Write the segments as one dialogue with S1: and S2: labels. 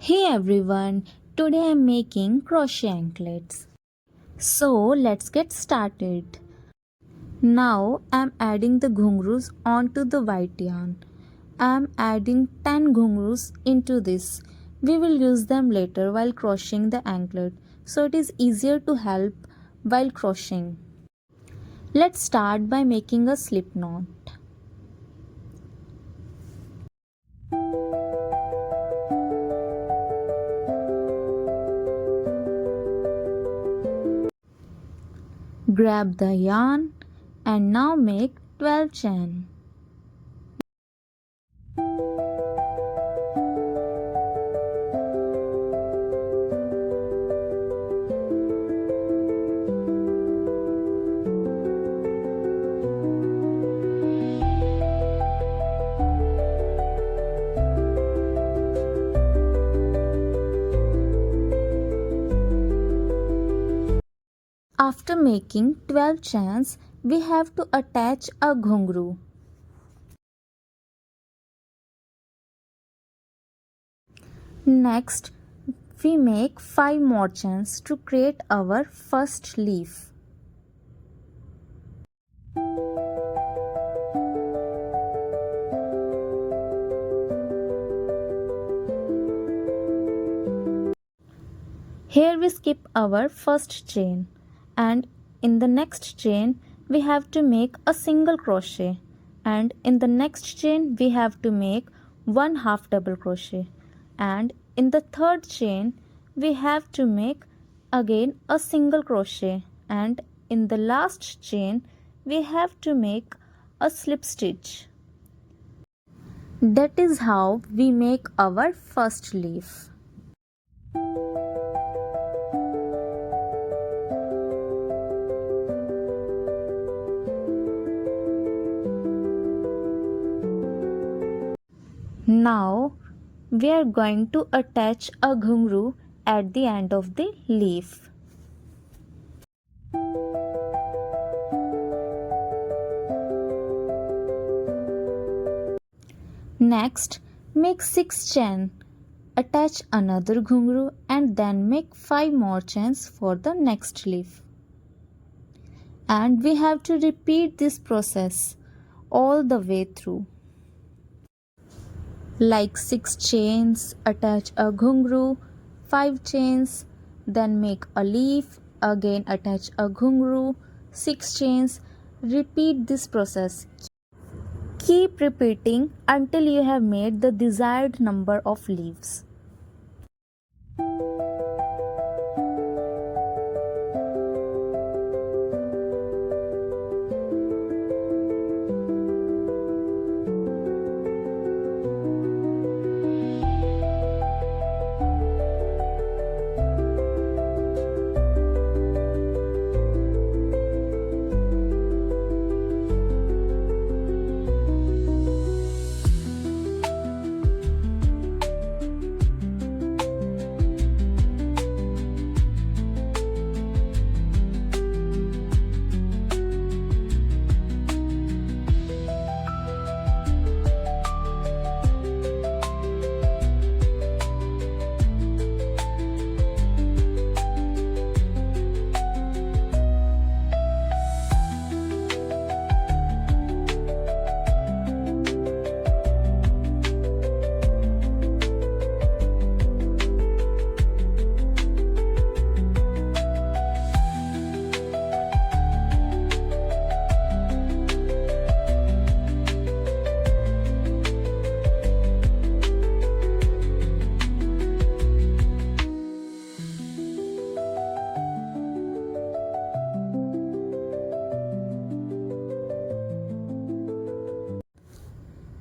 S1: Hey everyone, today I'm making crochet anklets. So let's get started. Now I'm adding the ghungroos onto the white yarn. I'm adding 10 ghungroos into this. We will use them later while crocheting the anklet, so it is easier to help while crocheting. Let's start by making a slip knot. Grab the yarn and now make 12 chain. After making 12 chains, we have to attach a ghungroo. Next, we make 5 more chains to create our first leaf. Here we skip our first chain, and in the next chain we have to make a single crochet, and in the next chain we have to make one half double crochet, and in the third chain we have to make again a single crochet, and in the last chain we have to make a slip stitch. That is how we make our first leaf. Now we are going to attach a ghungroo at the end of the leaf. Next, make 6 chain. Attach another ghungroo and then make 5 more chains for the next leaf. And we have to repeat this process all the way through. Like 6 chains, attach a ghungroo, 5 chains, then make a leaf, again attach a ghungroo, 6 chains. Repeat this process. Keep repeating until you have made the desired number of leaves.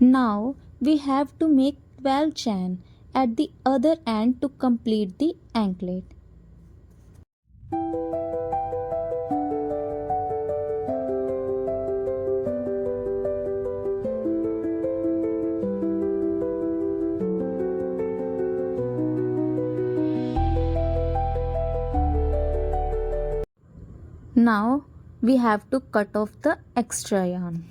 S1: Now we have to make 12 chain at the other end to complete the anklet. Now we have to cut off the extra yarn.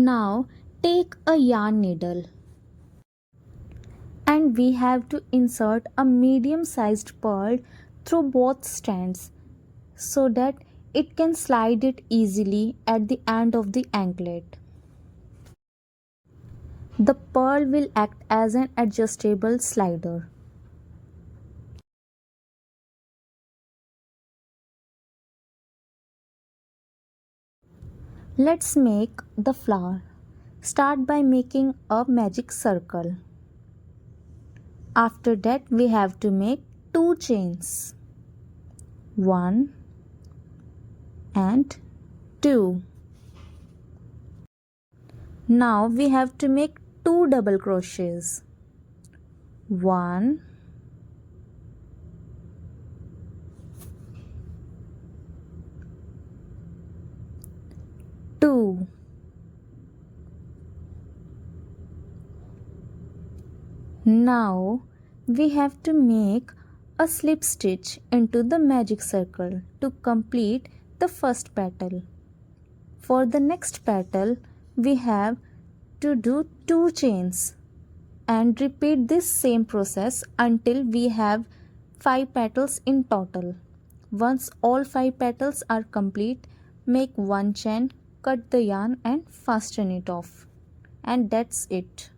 S1: Now take a yarn needle and we have to insert a medium sized pearl through both strands so that it can slide it easily at the end of the anklet. The pearl will act as an adjustable slider. Let's make the flower. Start by making a magic circle. After that we have to make 2 chains. 1 and 2. Now we have to make 2 double crochets. 1 2. Now we have to make a slip stitch into the magic circle to complete the first petal. For the next petal we have to do 2 chains and repeat this same process until we have 5 petals in total. Once all 5 petals are complete, make 1 chain, cut the yarn and fasten it off. And that's it.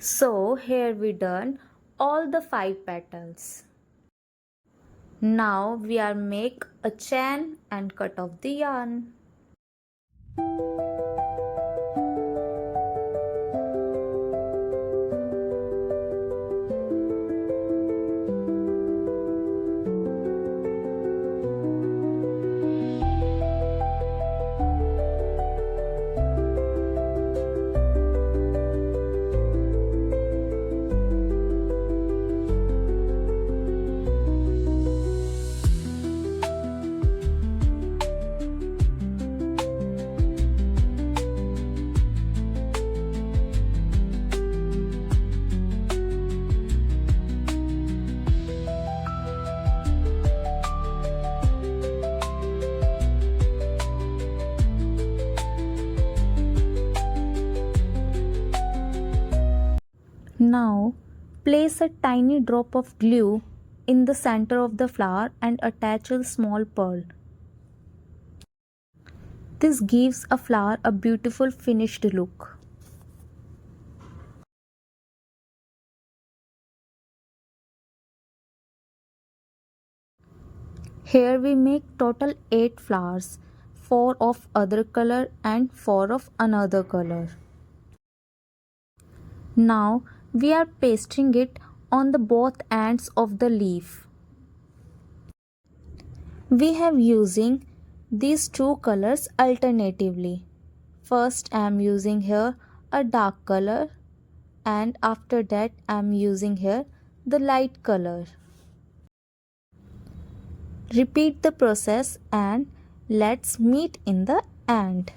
S1: So here we done all the 5 petals. Now we are make a chain and cut off the yarn. Now place a tiny drop of glue in the center of the flower and attach a small pearl. This gives a flower a beautiful finished look. Here we make total 8 flowers, 4 of other color and 4 of another color. Now we are pasting it on the both ends of the leaf. We have using these two colors alternatively. First I am using here a dark color, and after that I am using here the light color. Repeat the process and let's meet in the end.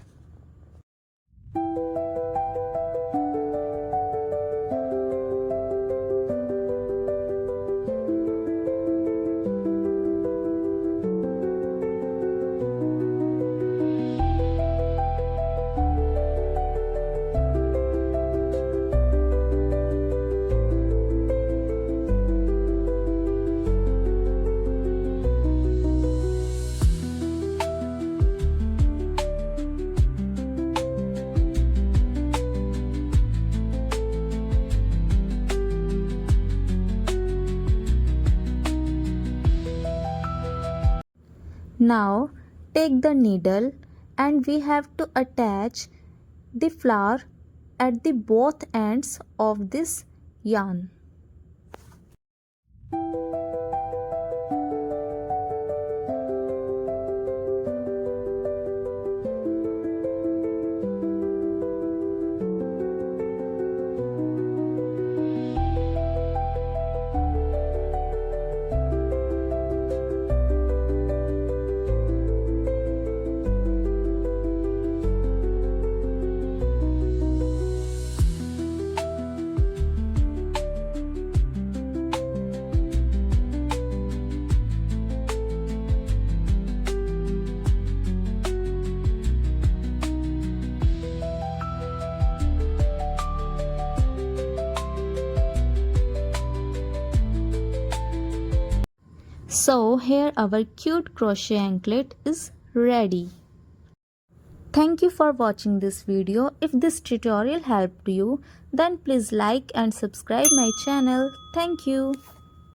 S1: Now take the needle and we have to attach the flower at the both ends of this yarn. So here our cute crochet anklet is ready. Thank you for watching this video. If this tutorial helped you, then please like and subscribe my channel. Thank you.